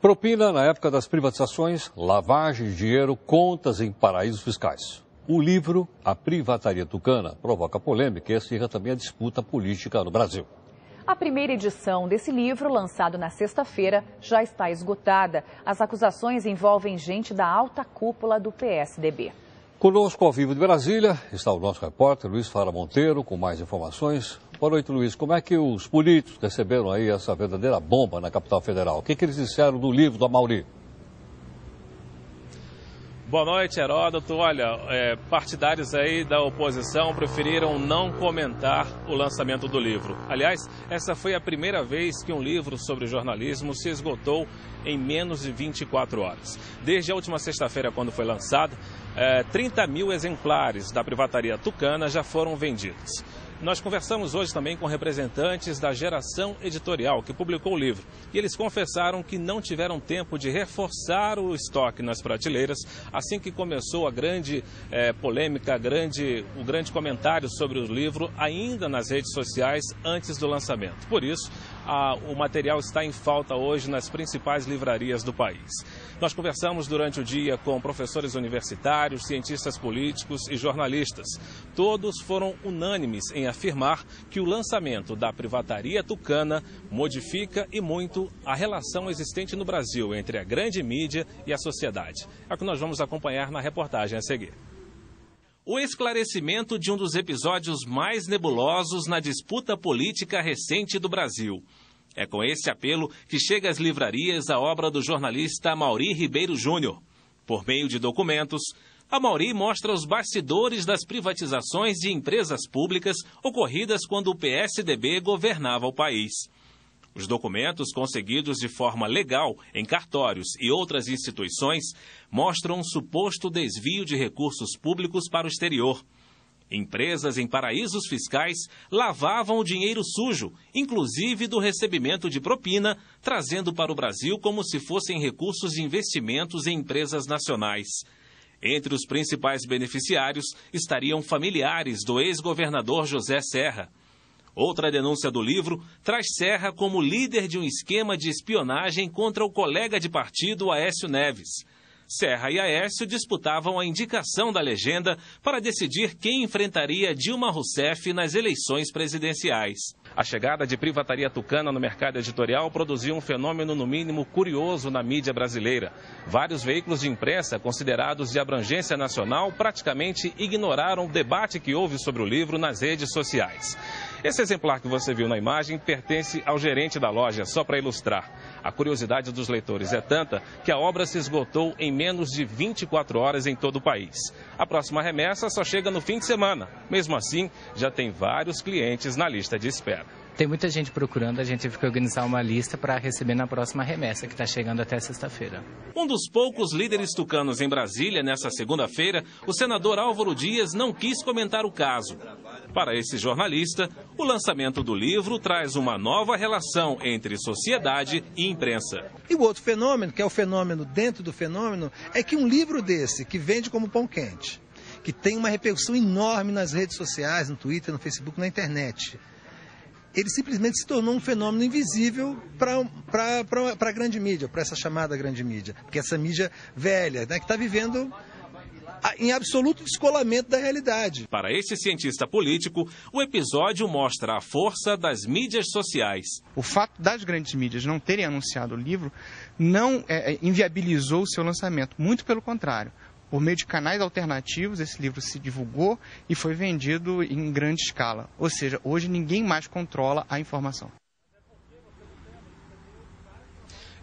Propina na época das privatizações, lavagem de dinheiro, contas em paraísos fiscais. O livro A Privataria Tucana provoca polêmica e acirra também a disputa política no Brasil. A primeira edição desse livro, lançado na sexta-feira, já está esgotada. As acusações envolvem gente da alta cúpula do PSDB. Conosco ao vivo de Brasília está o nosso repórter Luiz Fara Monteiro com mais informações. Boa noite, Luiz. Como é que os políticos receberam aí essa verdadeira bomba na capital federal? O que eles disseram do livro do Amaury? Boa noite, Heródoto. Olha, partidários aí da oposição preferiram não comentar o lançamento do livro. Aliás, essa foi a primeira vez que um livro sobre jornalismo se esgotou em menos de 24 horas. Desde a última sexta-feira, quando foi lançado, 30 mil exemplares da Privataria Tucana já foram vendidos. Nós conversamos hoje também com representantes da Geração Editorial, que publicou o livro. E eles confessaram que não tiveram tempo de reforçar o estoque nas prateleiras assim que começou a grande polêmica, o grande comentário sobre o livro ainda nas redes sociais antes do lançamento. Por isso, o material está em falta hoje nas principais livrarias do país. Nós conversamos durante o dia com professores universitários, cientistas políticos e jornalistas. Todos foram unânimes em afirmar que o lançamento da Privataria Tucana modifica e muito a relação existente no Brasil entre a grande mídia e a sociedade. É o que nós vamos acompanhar na reportagem a seguir. O esclarecimento de um dos episódios mais nebulosos na disputa política recente do Brasil. É com esse apelo que chega às livrarias a obra do jornalista Amaury Ribeiro Júnior. Por meio de documentos, Amaury mostra os bastidores das privatizações de empresas públicas ocorridas quando o PSDB governava o país. Os documentos, conseguidos de forma legal em cartórios e outras instituições, mostram um suposto desvio de recursos públicos para o exterior. Empresas em paraísos fiscais lavavam o dinheiro sujo, inclusive do recebimento de propina, trazendo para o Brasil como se fossem recursos de investimentos em empresas nacionais. Entre os principais beneficiários estariam familiares do ex-governador José Serra. Outra denúncia do livro traz Serra como líder de um esquema de espionagem contra o colega de partido Aécio Neves. Serra e Aécio disputavam a indicação da legenda para decidir quem enfrentaria Dilma Rousseff nas eleições presidenciais. A chegada de Privataria Tucana no mercado editorial produziu um fenômeno no mínimo curioso na mídia brasileira. Vários veículos de imprensa considerados de abrangência nacional praticamente ignoraram o debate que houve sobre o livro nas redes sociais. Esse exemplar que você viu na imagem pertence ao gerente da loja, só para ilustrar. A curiosidade dos leitores é tanta que a obra se esgotou em menos de 24 horas em todo o país. A próxima remessa só chega no fim de semana. Mesmo assim, já tem vários clientes na lista de espera. Tem muita gente procurando, a gente teve que organizar uma lista para receber na próxima remessa, que está chegando até sexta-feira. Um dos poucos líderes tucanos em Brasília, nessa segunda-feira, o senador Álvaro Dias não quis comentar o caso. Para esse jornalista, o lançamento do livro traz uma nova relação entre sociedade e imprensa. E o outro fenômeno, que é o fenômeno dentro do fenômeno, é que um livro desse, que vende como pão quente, que tem uma repercussão enorme nas redes sociais, no Twitter, no Facebook, na internet, ele simplesmente se tornou um fenômeno invisível para a grande mídia, para essa chamada grande mídia. Porque essa mídia velha, né, que está vivendo em absoluto descolamento da realidade. Para esse cientista político, o episódio mostra a força das mídias sociais. O fato das grandes mídias não terem anunciado o livro não inviabilizou o seu lançamento, muito pelo contrário. Por meio de canais alternativos, esse livro se divulgou e foi vendido em grande escala. Ou seja, hoje ninguém mais controla a informação.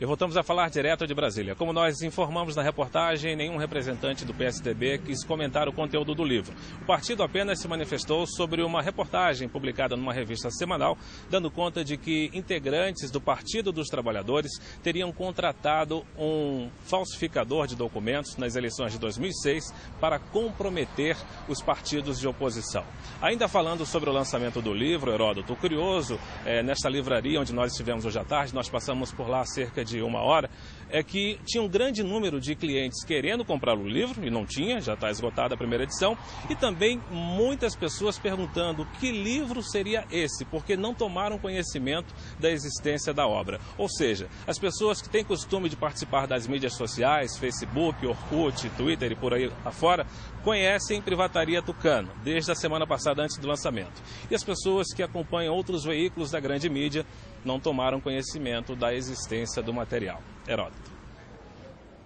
E voltamos a falar direto de Brasília. Como nós informamos na reportagem, nenhum representante do PSDB quis comentar o conteúdo do livro. O partido apenas se manifestou sobre uma reportagem publicada numa revista semanal, dando conta de que integrantes do Partido dos Trabalhadores teriam contratado um falsificador de documentos nas eleições de 2006 para comprometer os partidos de oposição. Ainda falando sobre o lançamento do livro, Heródoto, curioso, nesta livraria onde nós estivemos hoje à tarde, nós passamos por lá cerca de uma hora, é que tinha um grande número de clientes querendo comprar o livro, e não tinha, já está esgotada a primeira edição, e também muitas pessoas perguntando que livro seria esse, porque não tomaram conhecimento da existência da obra. Ou seja, as pessoas que têm costume de participar das mídias sociais, Facebook, Orkut, Twitter e por aí afora, conhecem Privataria Tucano, desde a semana passada antes do lançamento. E as pessoas que acompanham outros veículos da grande mídia não tomaram conhecimento da existência do material. Heródoto.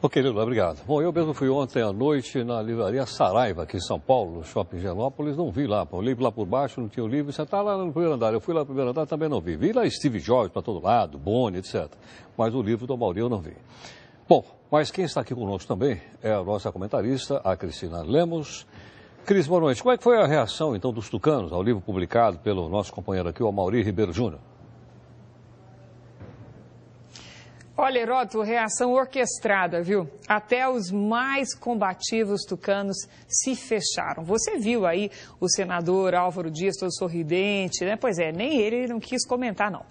Ok, Lula, obrigado. Bom, eu mesmo fui ontem à noite na livraria Saraiva, aqui em São Paulo, no Shopping Genópolis, não vi lá. Eu li lá por baixo, não tinha o livro, você está lá no primeiro andar. Eu fui lá no primeiro andar, também não vi. Vi lá Steve Jobs para todo lado, Boni, etc. Mas o livro do Amaury eu não vi. Bom, mas quem está aqui conosco também é a nossa comentarista, a Cristina Lemos. Cris, boa noite. Como é que foi a reação, então, dos tucanos ao livro publicado pelo nosso companheiro aqui, o Amaury Ribeiro Júnior? Olha, Heródoto, reação orquestrada, viu? Até os mais combativos tucanos se fecharam. Você viu aí o senador Álvaro Dias todo sorridente, né? Pois é, nem ele não quis comentar, não.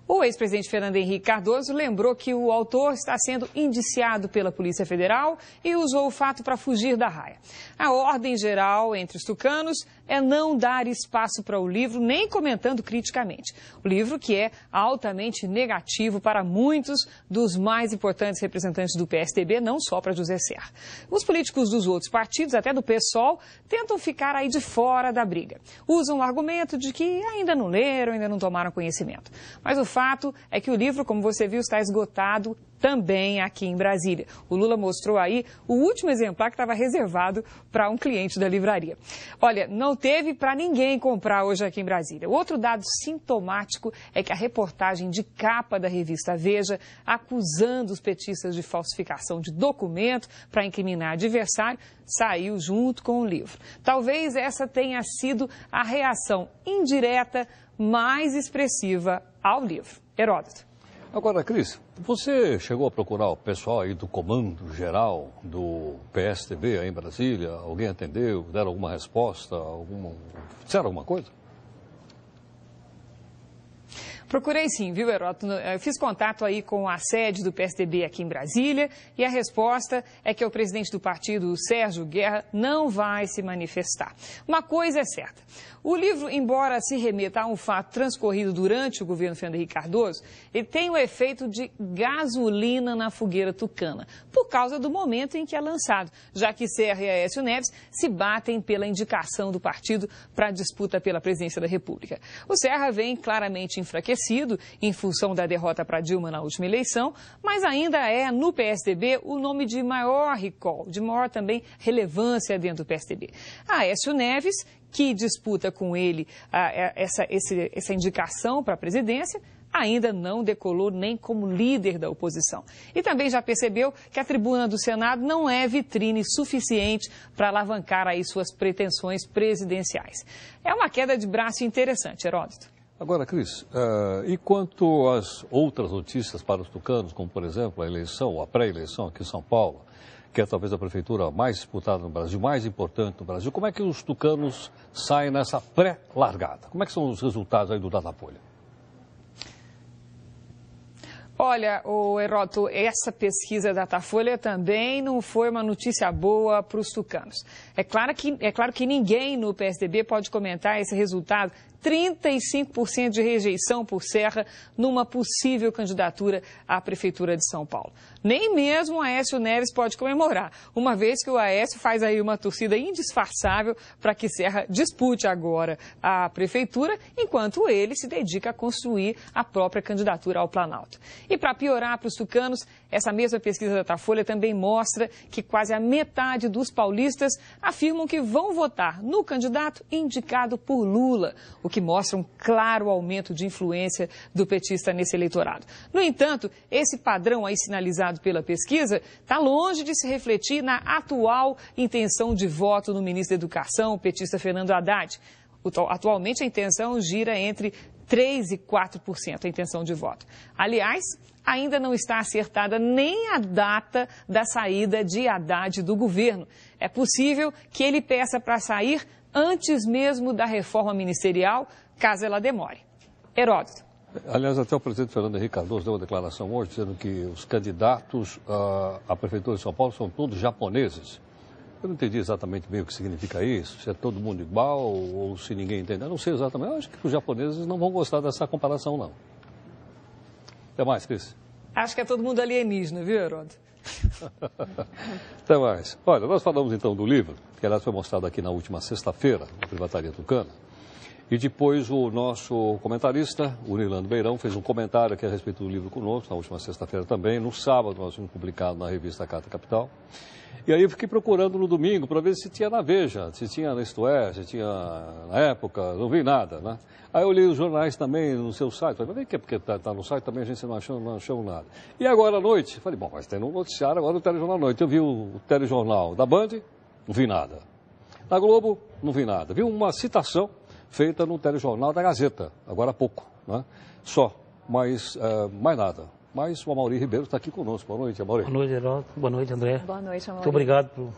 O ex-presidente Fernando Henrique Cardoso lembrou que o autor está sendo indiciado pela Polícia Federal e usou o fato para fugir da raia. A ordem geral entre os tucanos é não dar espaço para o livro, nem comentando criticamente. O livro que é altamente negativo para muitos dos mais importantes representantes do PSDB, não só para José Serra. Os políticos dos outros partidos, até do PSOL, tentam ficar aí de fora da briga. Usam o argumento de que ainda não leram, ainda não tomaram conhecimento. Mas o fato é que o livro, como você viu, está esgotado também aqui em Brasília. O Lula mostrou aí o último exemplar que estava reservado para um cliente da livraria. Olha, não teve para ninguém comprar hoje aqui em Brasília. Outro dado sintomático é que a reportagem de capa da revista Veja, acusando os petistas de falsificação de documento para incriminar adversário, saiu junto com o livro. Talvez essa tenha sido a reação indireta mais expressiva ao livro. Heródoto. Agora, Cris, você chegou a procurar o pessoal aí do Comando Geral do PSDB aí em Brasília? Alguém atendeu? Deram alguma resposta? Disseram alguma coisa? Procurei sim, viu, Heródoto? Eu fiz contato aí com a sede do PSDB aqui em Brasília e a resposta é que o presidente do partido, o Sérgio Guerra, não vai se manifestar. Uma coisa é certa. O livro, embora se remeta a um fato transcorrido durante o governo Fernando Henrique Cardoso, ele tem o efeito de gasolina na fogueira tucana, por causa do momento em que é lançado, já que Serra e Aécio Neves se batem pela indicação do partido para a disputa pela presidência da República. O Serra vem claramente enfraquecido em função da derrota para Dilma na última eleição, mas ainda é, no PSDB, o nome de maior recall, de maior também relevância dentro do PSDB. Aécio Neves, que disputa com ele essa indicação para a presidência, ainda não decolou nem como líder da oposição. E também já percebeu que a tribuna do Senado não é vitrine suficiente para alavancar aí suas pretensões presidenciais. É uma queda de braço interessante, Heródoto. Agora, Cris, e quanto às outras notícias para os tucanos, como, por exemplo, a eleição, a pré-eleição aqui em São Paulo, que é talvez a prefeitura mais disputada no Brasil, mais importante no Brasil, como é que os tucanos saem nessa pré-largada? Como é que são os resultados aí do Datafolha? Olha, Heródoto, essa pesquisa da Datafolha também não foi uma notícia boa para os tucanos. É claro que ninguém no PSDB pode comentar esse resultado. 35% de rejeição por Serra numa possível candidatura à Prefeitura de São Paulo. Nem mesmo o Aécio Neves pode comemorar, uma vez que o Aécio faz aí uma torcida indisfarçável para que Serra dispute agora a Prefeitura, enquanto ele se dedica a construir a própria candidatura ao Planalto. E para piorar para os tucanos, essa mesma pesquisa da Datafolha também mostra que quase a metade dos paulistas afirmam que vão votar no candidato indicado por Lula, o que mostra um claro aumento de influência do petista nesse eleitorado. No entanto, esse padrão aí sinalizado pela pesquisa está longe de se refletir na atual intenção de voto no ministro da Educação, o petista Fernando Haddad. Atualmente a intenção gira entre 3% e 4% a intenção de voto. Aliás, ainda não está acertada nem a data da saída de Haddad do governo. É possível que ele peça para sair antes mesmo da reforma ministerial, caso ela demore. Heródoto. Aliás, até o presidente Fernando Henrique Cardoso deu uma declaração hoje dizendo que os candidatos à Prefeitura de São Paulo são todos japoneses. Eu não entendi exatamente bem o que significa isso, se é todo mundo igual ou se ninguém entende. Eu não sei exatamente, eu acho que os japoneses não vão gostar dessa comparação, não. Até mais, Cris. Acho que é todo mundo alienígena, viu, Heródoto? Até mais. Olha, nós falamos então do livro, que aliás foi mostrado aqui na última sexta-feira, na Privataria Tucana. E depois o nosso comentarista, o Nilando Beirão, fez um comentário aqui a respeito do livro conosco, na última sexta-feira também. No sábado nós fomos publicado na revista Carta Capital. E aí eu fiquei procurando no domingo para ver se tinha na Veja, se tinha na Isto É, se tinha na Época, não vi nada, né? Aí eu li os jornais também no seu site, falei, mas porque está no site também a gente não achou nada. E agora à noite, falei, bom, mas tem no noticiário agora o Telejornal à noite. Eu vi o Telejornal da Band, não vi nada. Na Globo, não vi nada. Vi uma citação feita no Telejornal da Gazeta, agora há pouco, né? Só, mas mais nada. Mas o Amaury Ribeiro está aqui conosco. Boa noite, Amaury. Boa noite, Heródoto. Boa noite, André. Boa noite, Amaury. Muito obrigado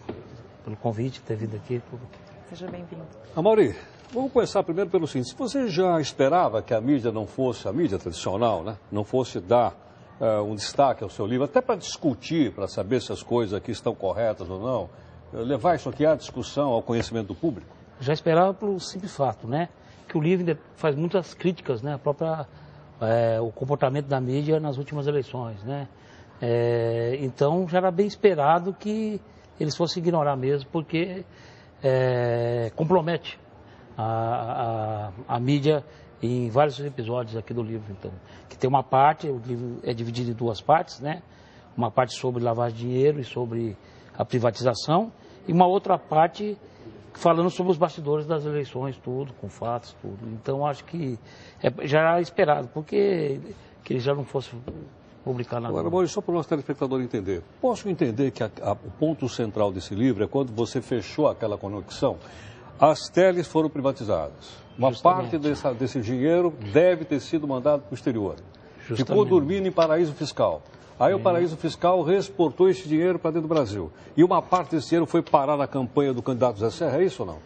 pelo convite, ter vindo aqui. Seja bem-vindo. Amaury, vamos começar primeiro pelo seguinte. Você já esperava que a mídia não fosse, a mídia tradicional, né? Não fosse dar um destaque ao seu livro, até para discutir, para saber se as coisas aqui estão corretas ou não, levar isso aqui à discussão, ao conhecimento do público? Já esperava pelo simples fato, né? Que o livro ainda faz muitas críticas, né? O comportamento da mídia nas últimas eleições, né? Então já era bem esperado que eles fossem ignorar mesmo, porque compromete a mídia em vários episódios aqui do livro. Então, que tem uma parte, o livro é dividido em duas partes, né? Uma parte sobre lavagem de dinheiro e sobre a privatização, e uma outra parte falando sobre os bastidores das eleições, tudo, com fatos, tudo. Então, acho que já era esperado, porque que ele já não fosse publicar nada. Agora, Maurício, só para o nosso telespectador entender, posso entender que o ponto central desse livro é quando você fechou aquela conexão, as teles foram privatizadas. Uma parte desse dinheiro deve ter sido mandado para o exterior. Justamente. Ficou dormindo em paraíso fiscal. Aí o paraíso fiscal reexportou esse dinheiro para dentro do Brasil. E uma parte desse dinheiro foi parar na campanha do candidato Zé Serra, é isso ou não?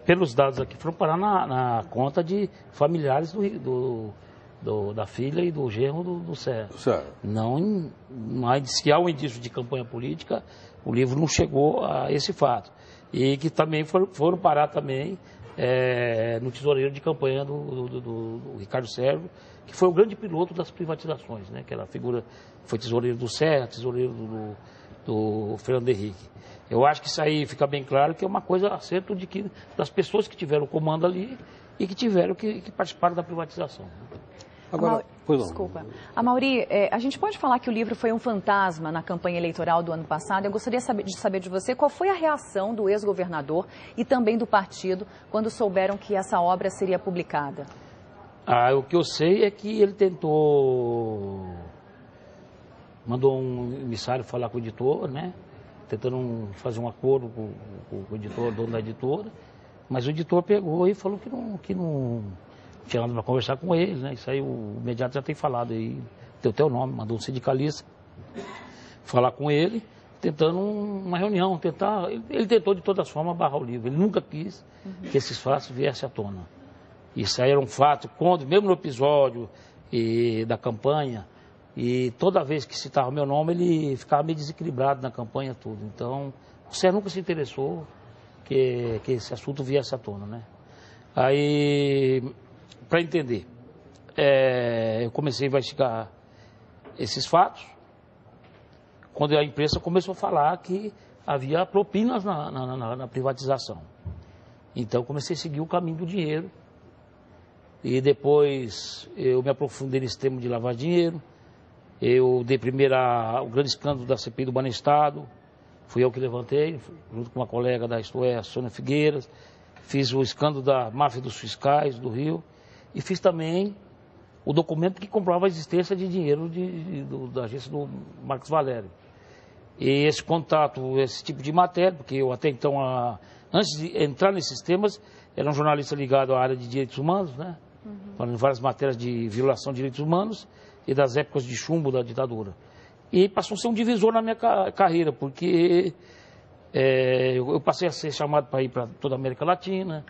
Pelos dados aqui, foram parar na conta de familiares da filha e do genro do Serra. Certo. Se há um indício de campanha política, o livro não chegou a esse fato. E que também foram parar também no tesoureiro de campanha do Ricardo Serra, que foi o grande piloto das privatizações, né? Que era a figura, foi tesoureiro do Serra, tesoureiro do Fernando Henrique. Eu acho que isso aí fica bem claro que é uma coisa acerto das pessoas que tiveram o comando ali e que tiveram que participaram da privatização. Agora, desculpa. Amaury, a gente pode falar que o livro foi um fantasma na campanha eleitoral do ano passado. Eu gostaria de saber de você qual foi a reação do ex-governador e também do partido quando souberam que essa obra seria publicada. O que eu sei é que ele mandou um emissário falar com o editor, né? Tentando fazer um acordo com o editor, dono da editora, mas o editor pegou e falou que não tinha nada para conversar com ele, né? Isso aí o imediato já tem falado aí, deu teu nome, mandou um sindicalista falar com ele, tentando uma reunião, ele tentou de todas as formas barrar o livro, ele nunca quis que esses fatos viessem à tona. Isso aí era um fato, mesmo no episódio da campanha, e toda vez que citava meu nome, ele ficava meio desequilibrado na campanha, tudo. Então, o Serra nunca se interessou que esse assunto viesse à tona, né? Aí, para entender, eu comecei a investigar esses fatos, quando a imprensa começou a falar que havia propinas na privatização. Então, eu comecei a seguir o caminho do dinheiro. E depois eu me aprofundei nesse tema de lavar dinheiro. Eu dei primeiro o grande escândalo da CPI do Banestado. Fui eu que levantei, junto com uma colega da Isto É, a Sônia Figueiras. Fiz o escândalo da máfia dos fiscais do Rio. E fiz também o documento que comprova a existência de dinheiro da agência do Marcos Valério. E esse contato, esse tipo de matéria, porque eu até então, antes de entrar nesses temas, era um jornalista ligado à área de direitos humanos, né? Falando em várias matérias de violação de direitos humanos e das épocas de chumbo da ditadura. E passou a ser um divisor na minha carreira, porque eu passei a ser chamado para ir para toda a América Latina.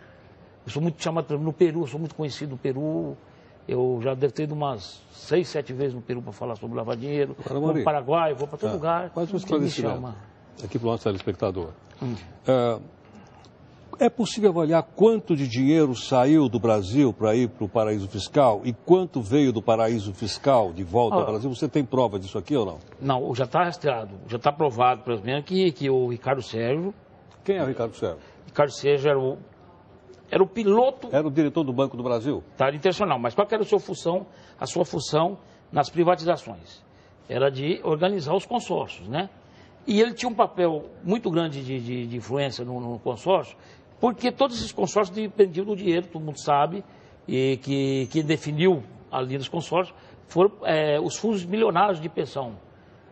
Eu sou muito chamado no Peru, sou muito conhecido no Peru. Eu já devo ter ido umas 6, 7 vezes no Peru para falar sobre lavar dinheiro. Vou no Paraguai, vou para todo lugar. Faz um esclarecimento aqui para o nosso telespectador. É possível avaliar quanto de dinheiro saiu do Brasil para ir para o paraíso fiscal e quanto veio do paraíso fiscal de volta ao Brasil? Você tem prova disso aqui ou não? Não, já está rastreado, já está provado, por exemplo, que o Ricardo Sérgio... Quem é o Ricardo Sérgio? Ricardo Sérgio era o piloto... Era o diretor do Banco do Brasil? Tá, intencional, mas qual que era a sua função nas privatizações? Era de organizar os consórcios, né? E ele tinha um papel muito grande de influência no consórcio, porque todos esses consórcios dependiam do dinheiro, todo mundo sabe, e que quem definiu a linha dos consórcios foram os fundos milionários de pensão.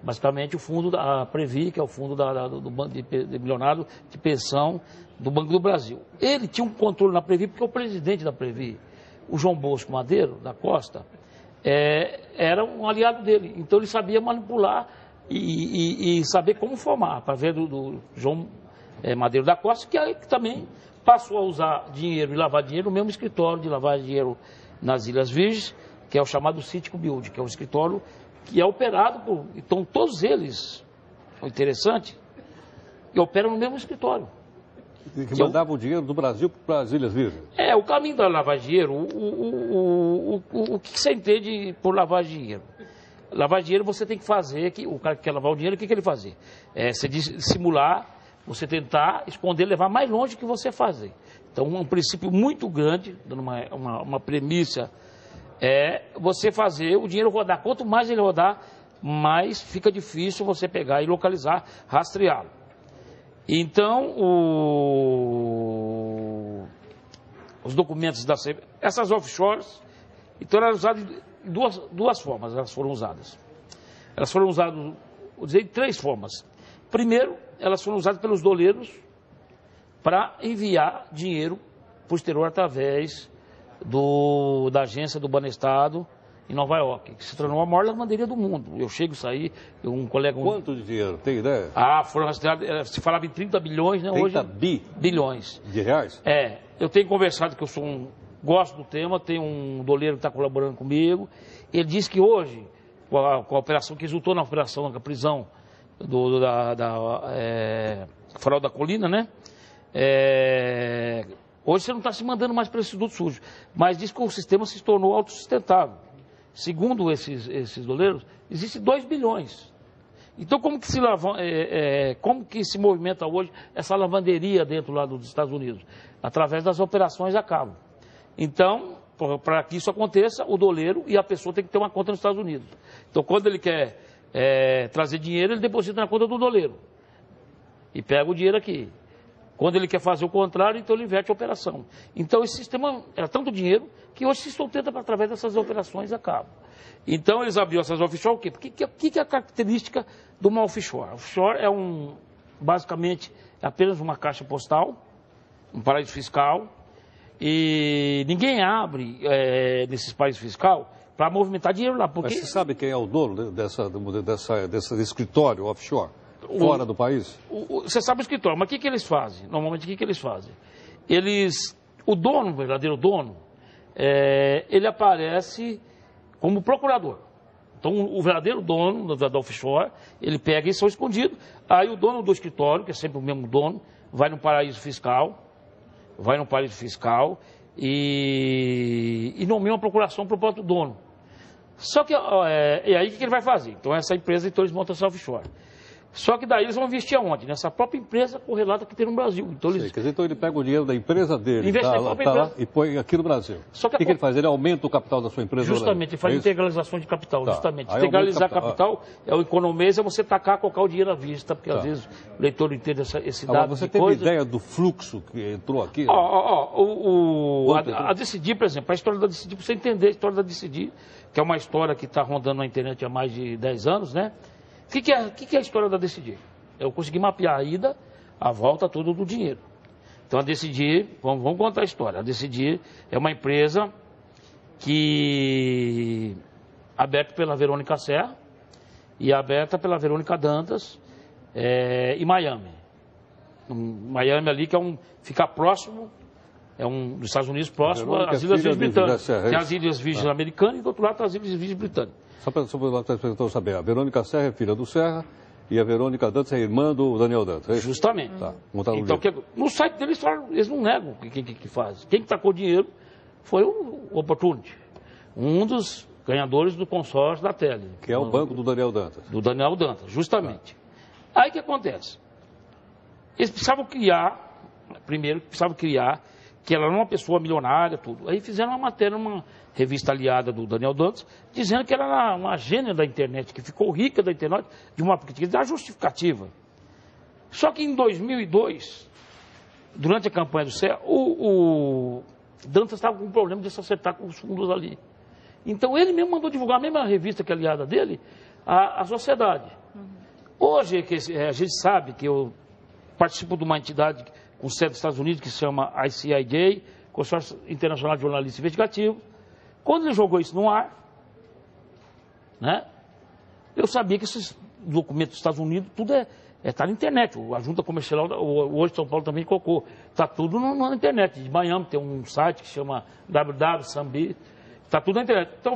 Basicamente o fundo da Previ, que é o fundo do Banco de Milionário de Pensão do Banco do Brasil. Ele tinha um controle na Previ, porque o presidente da Previ, o João Bosco Madeiro, da Costa, era um aliado dele. Então ele sabia manipular e saber como formar, para ver do João Madeiro da Costa, que também passou a usar dinheiro e lavar dinheiro no mesmo escritório de lavar dinheiro nas Ilhas Virgens, que é o chamado Cítico Build, que é um escritório que é operado por... Então, todos eles, é interessante, que operam no mesmo escritório. Que mandavam dinheiro do Brasil para as Ilhas Virgens. O caminho da lavagem de dinheiro, o que você entende por lavar dinheiro? Lavar dinheiro você tem que fazer, o cara que quer lavar o dinheiro, o que ele fazer? Você simular, você tentar esconder, levar mais longe que você fazer. Então, um princípio muito grande, dando uma premissa, você fazer o dinheiro rodar. Quanto mais ele rodar, mais fica difícil você pegar e localizar, rastreá-lo. Então, os documentos essas offshores, então eram usadas de duas formas, elas foram usadas. Elas foram usadas, vou dizer, de 3 formas. Primeiro, elas foram usadas pelos doleiros para enviar dinheiro posterior através da agência do Banestado em Nova York, que se tornou a maior lavanderia do mundo. Eu chego a sair, um colega... Quanto de dinheiro? Tem ideia? Foram rastreados, se falava em 30 bilhões, né? 30 hoje, bilhões. De reais? Eu tenho conversado, que eu gosto do tema, tem um doleiro que está colaborando comigo. Ele disse que hoje, com a operação que resultou na operação, na prisão da Farol da Colina, né? Hoje você não está se mandando mais para esse duto sujo, mas diz que o sistema se tornou autossustentável. Segundo esses doleiros, existe 2 bilhões. Então, como que se movimenta hoje essa lavanderia dentro lá dos Estados Unidos? Através das operações a cabo. Então, para que isso aconteça, o doleiro e a pessoa tem que ter uma conta nos Estados Unidos. Então, quando ele quer trazer dinheiro, ele deposita na conta do doleiro. E pega o dinheiro aqui. Quando ele quer fazer o contrário, então ele inverte a operação. Então, esse sistema era tanto dinheiro que hoje se sustenta através dessas operações a cabo. Então, eles abriram essas offshore, o quê? Porque o que é a característica de uma offshore? Offshore basicamente, é apenas uma caixa postal, um paraíso fiscal, e ninguém abre nesses paraísos fiscais para movimentar dinheiro lá. Porque... Mas você sabe quem é o dono desse escritório offshore? Fora do país? Você sabe o escritório, mas o que eles fazem? Normalmente, o que eles fazem? O dono, o verdadeiro dono, ele aparece como procurador. Então, o verdadeiro dono da offshore, ele pega e são escondidos. Aí o dono do escritório, que é sempre o mesmo dono, vai no paraíso fiscal e nomeia uma procuração para o próprio dono. Só que, e aí o que ele vai fazer? Então, essa empresa, então eles montam essa offshore. Só que daí eles vão investir aonde? Nessa própria empresa correlata que tem no Brasil. Então, então ele pega o dinheiro da empresa dele, lá, e põe aqui no Brasil. Só que ele faz? Ele aumenta o capital da sua empresa? Justamente, ele faz integralização de capital. Justamente. Integralizar capital é o economês, é você colocar o dinheiro à vista, porque às vezes o leitor entende esse dado. Você teve ideia do fluxo que entrou aqui? A Decidir, por exemplo, a história da Decidir, para você entender a história da Decidir, que é uma história que está rondando na internet há mais de 10 anos, né? O que é a história da Decidir? Eu consegui mapear a ida, a volta, tudo do dinheiro. Então, a Decidir, vamos contar a história. A Decidir é uma empresa aberta pela Verônica Serra e aberta pela Verônica Dantas em Miami. Miami ali, que fica próximo é um dos Estados Unidos próximo às Ilhas Virgens Britânicas. Tem as Ilhas Virgens Americanas e do outro lado tem as Ilhas Virgens Britânicas. Só para eu saber, a Verônica Serra é filha do Serra e a Verônica Dantas é irmã do Daniel Dantas. É justamente. Tá, então, no site deles, eles não negam que faz. Quem tacou dinheiro foi o Opportunity, um dos ganhadores do consórcio da Tele. Que é o banco do Daniel Dantas. Do Daniel Dantas, justamente. Aí o que acontece? Eles precisavam criar, que ela era uma pessoa milionária, tudo. Aí fizeram uma matéria numa revista aliada do Daniel Dantas, dizendo que ela era uma gênia da internet, que ficou rica da internet, de uma justificativa. Só que em 2002, durante a campanha do CEA, o Dantas estava com um problema de se acertar com os fundos ali. Então ele mesmo mandou divulgar a mesma revista que é aliada dele, a sociedade. Hoje, a gente sabe que eu participo de uma entidade com sede dos Estados Unidos, que se chama ICIJ, Consórcio Internacional de Jornalistas Investigativos. Quando ele jogou isso no ar, né, eu sabia que esses documentos dos Estados Unidos, tudo está na internet. A Junta Comercial, hoje São Paulo também colocou, está tudo na internet. De Miami tem um site que chama www.sambi, está tudo na internet. Então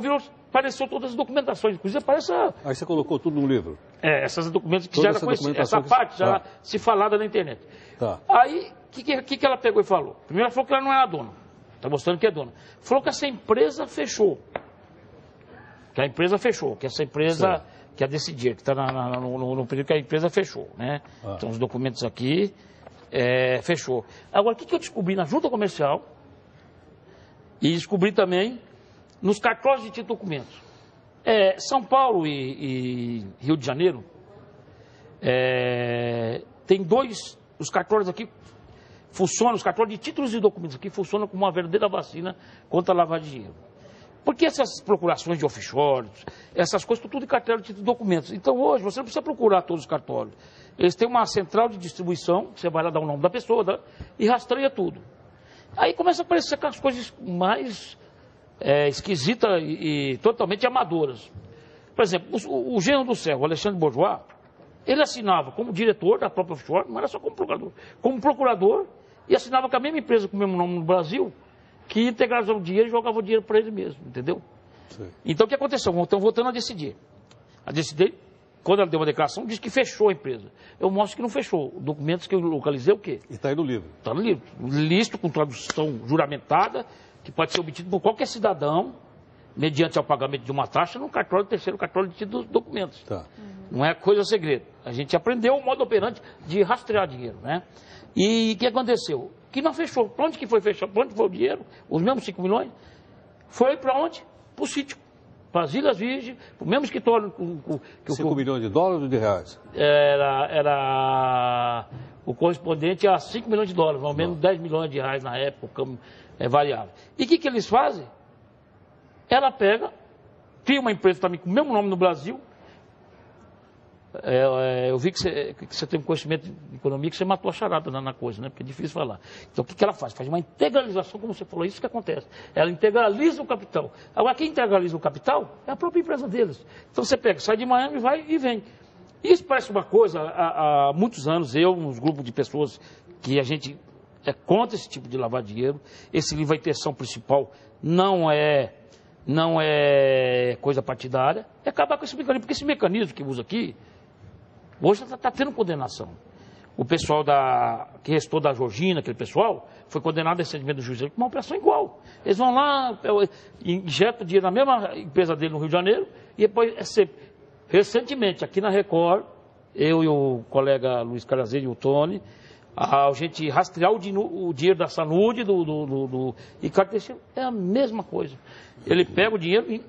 apareceu todas as documentações, inclusive aparece... Aí você colocou tudo no livro? Essas documentos que já era conhecidas, essa parte já se falada na internet. Tá. Aí, o que ela pegou e falou? Primeiro ela falou que ela não era dona, está mostrando que é dona. Falou que essa empresa fechou, que essa empresa que é Decidir, que está no período que a empresa fechou, né? Então os documentos aqui, fechou. Agora, o que eu descobri na Junta Comercial e descobri também nos cartórios de título de documentos. São Paulo e Rio de Janeiro tem os cartórios aqui funcionam, os cartórios de títulos e documentos aqui funcionam como uma verdadeira vacina contra a lavagem de dinheiro. Porque essas procurações de offshore, essas coisas, estão tudo em cartório de títulos e documentos. Então hoje você não precisa procurar todos os cartórios. Eles têm uma central de distribuição, você vai lá dar o nome da pessoa, e rastreia tudo. Aí começa a aparecer aquelas coisas mais esquisitas e totalmente amadoras. Por exemplo, o gênio do céu, o Alexandre Bourgeois, ele assinava como diretor da própria offshore, não era só como procurador, e assinava com a mesma empresa com o mesmo nome no Brasil, que integrava o dinheiro e jogava o dinheiro para ele mesmo, entendeu? Sim. Então o que aconteceu? Estão voltando a decidir. A decidir, quando ela deu uma declaração, disse que fechou a empresa. Eu mostro que não fechou. Documentos que eu localizei, o quê? E está aí no livro. Está no livro. Listo com tradução juramentada, que pode ser obtido por qualquer cidadão, mediante ao pagamento de uma taxa, no cartório terceiro, cartório de títulos documentos. Tá. Não é coisa segredo. A gente aprendeu o modo operante de rastrear dinheiro, né? E o que aconteceu? Que não fechou. Para onde que foi fechado? Para onde foi o dinheiro? Os mesmos 5 milhões? Foi para onde? Para o sítio. Para as Ilhas Virgens, para o mesmo escritório. 5 milhões de dólares ou de reais? Era o correspondente a 5 milhões de dólares, mais ou menos 10 milhões de reais na época, o câmbio é variável. E o que eles fazem? Ela pega, cria uma empresa também com o mesmo nome no Brasil. Eu vi que você tem um conhecimento de economia, que você matou a charada na coisa, né? Porque é difícil falar. Então, o que ela faz? Faz uma integralização, como você falou, isso que acontece. Ela integraliza o capital. Agora, quem integraliza o capital é a própria empresa deles. Então, você pega, sai de Miami, vai e vem. Isso parece uma coisa, há muitos anos, uns grupos de pessoas que a gente é contra esse tipo de lavar dinheiro. Esse livro, a intenção principal não é coisa partidária, é acabar com esse mecanismo, porque esse mecanismo que usa aqui, hoje está tendo condenação. O pessoal que restou da Georgina, aquele pessoal, foi condenado recentemente do juiz com uma operação igual. Eles vão lá, injetam dinheiro na mesma empresa dele no Rio de Janeiro, e depois, recentemente, aqui na Record, eu e o colega Luiz Carazeiro e o Tony, a gente rastrear o dinheiro da Sanude, do Ricardo Teixeira, é a mesma coisa. Ele pega o dinheiro e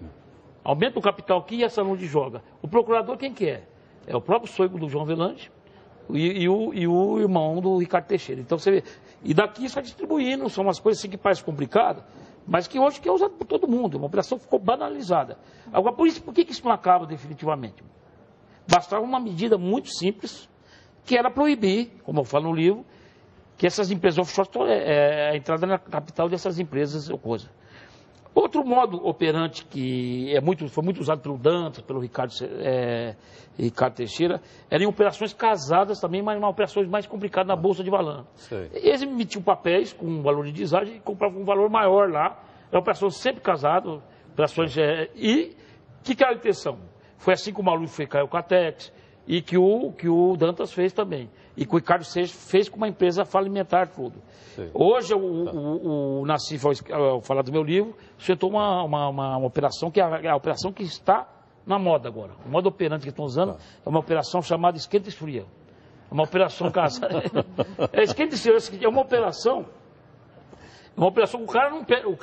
aumenta o capital aqui e a Sanude joga. O procurador quem que é? É o próprio sogro do João Avelange e o irmão do Ricardo Teixeira. Então você vê. E daqui isso vai distribuindo, são umas coisas assim que parecem complicadas, mas que hoje é usado por todo mundo. Uma operação ficou banalizada. Agora, por que isso não acaba definitivamente? Bastava uma medida muito simples, que era proibir, como eu falo no livro, que essas empresas offshore, a entrada na capital dessas empresas ou coisa. Outro modo operante que foi muito usado pelo Dantas, pelo Ricardo Teixeira, era em operações casadas também, mas uma operações mais complicadas na Bolsa de Valores. Eles emitiam papéis com um valor de deságio e compravam um valor maior lá. Era operações sempre casadas, operações... E que era a intenção? Foi assim que o Maluf caiu com a Tex e que o Dantas fez também. E que o Ricardo fez com uma empresa falimentar tudo. Sim. Hoje, o Nassif, ao falar do meu livro, sustentou uma operação que é a operação que está na moda agora. O modo operante que estão usando é uma operação chamada esquenta e esfria. É uma operação casada. Esquenta e esfria é uma operação que o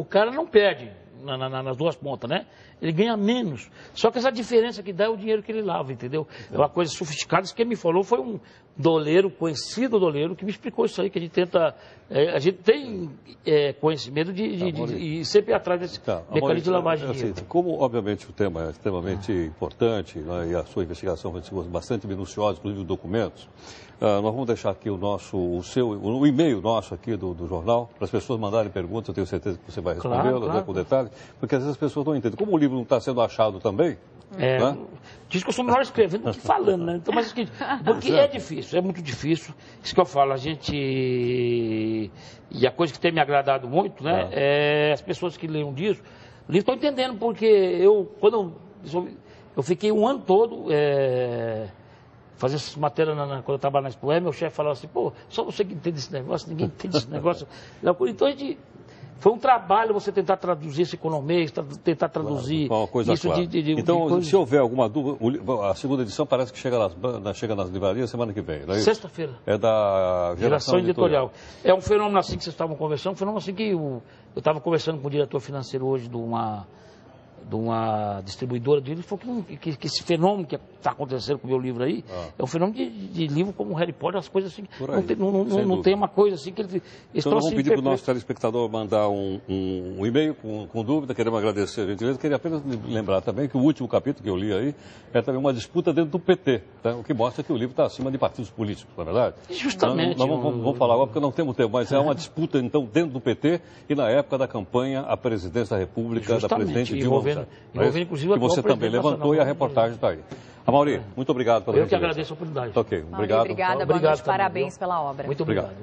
cara não perde nas duas pontas, né? Ele ganha menos. Só que essa diferença que dá é o dinheiro que ele lava, entendeu? É uma coisa sofisticada. Isso que ele me falou foi um doleiro, conhecido doleiro, que me explicou isso aí, que a gente tenta... a gente tem conhecimento de sempre atrás desse mecanismo de lavagem de dinheiro. Assim, como, obviamente, o tema é extremamente importante, né, e a sua investigação foi bastante minuciosa, inclusive documentos, nós vamos deixar aqui o e-mail nosso aqui do jornal, para as pessoas mandarem perguntas, eu tenho certeza que você vai respondê-las, claro. Né, com detalhe, porque às vezes as pessoas não entendem. Como o livro não está sendo achado também... né? Diz que eu sou melhor escrevendo do que falando, né? Então, mas porque é difícil, é muito difícil. Isso que eu falo, a gente... E a coisa que tem me agradado muito, né? É as pessoas que leem disso, estão entendendo, porque quando eu fiquei um ano todo... fazer essas matérias quando eu trabalhava na Expoé, meu chefe falava assim, pô, só você que entende esse negócio, ninguém entende esse negócio. Então a gente... Foi um trabalho você tentar traduzir esse economês, tentar traduzir uma coisa isso clara. Então, se houver alguma dúvida, a segunda edição parece que chega nas livrarias semana que vem, não é isso? Sexta-feira. É da Geração Editorial. É um fenômeno assim que vocês estavam conversando, um fenômeno assim que eu estava conversando com o diretor financeiro hoje de uma distribuidora de livros, falou que esse fenômeno que está acontecendo com o meu livro aí, é um fenômeno de livro como Harry Potter, as coisas assim, não tem uma coisa assim que eles então nós vamos pedir para o nosso telespectador mandar um e-mail com dúvida, queremos agradecer a gentileza, queria apenas lembrar também que o último capítulo que eu li aí é também uma disputa dentro do PT, tá? O que mostra que o livro está acima de partidos políticos, não é verdade? Justamente. Nós vamos falar agora porque não temos tempo, mas é uma disputa então dentro do PT e na época da campanha à presidência da República, da presidente Dilma Rousseff. Inclusive, que você também levantou e a reportagem está aí. Amaury, muito obrigado pela gentileza. Eu que agradeço a oportunidade. Ok, obrigado. Obrigada, boa noite, parabéns pela obra. Muito obrigado.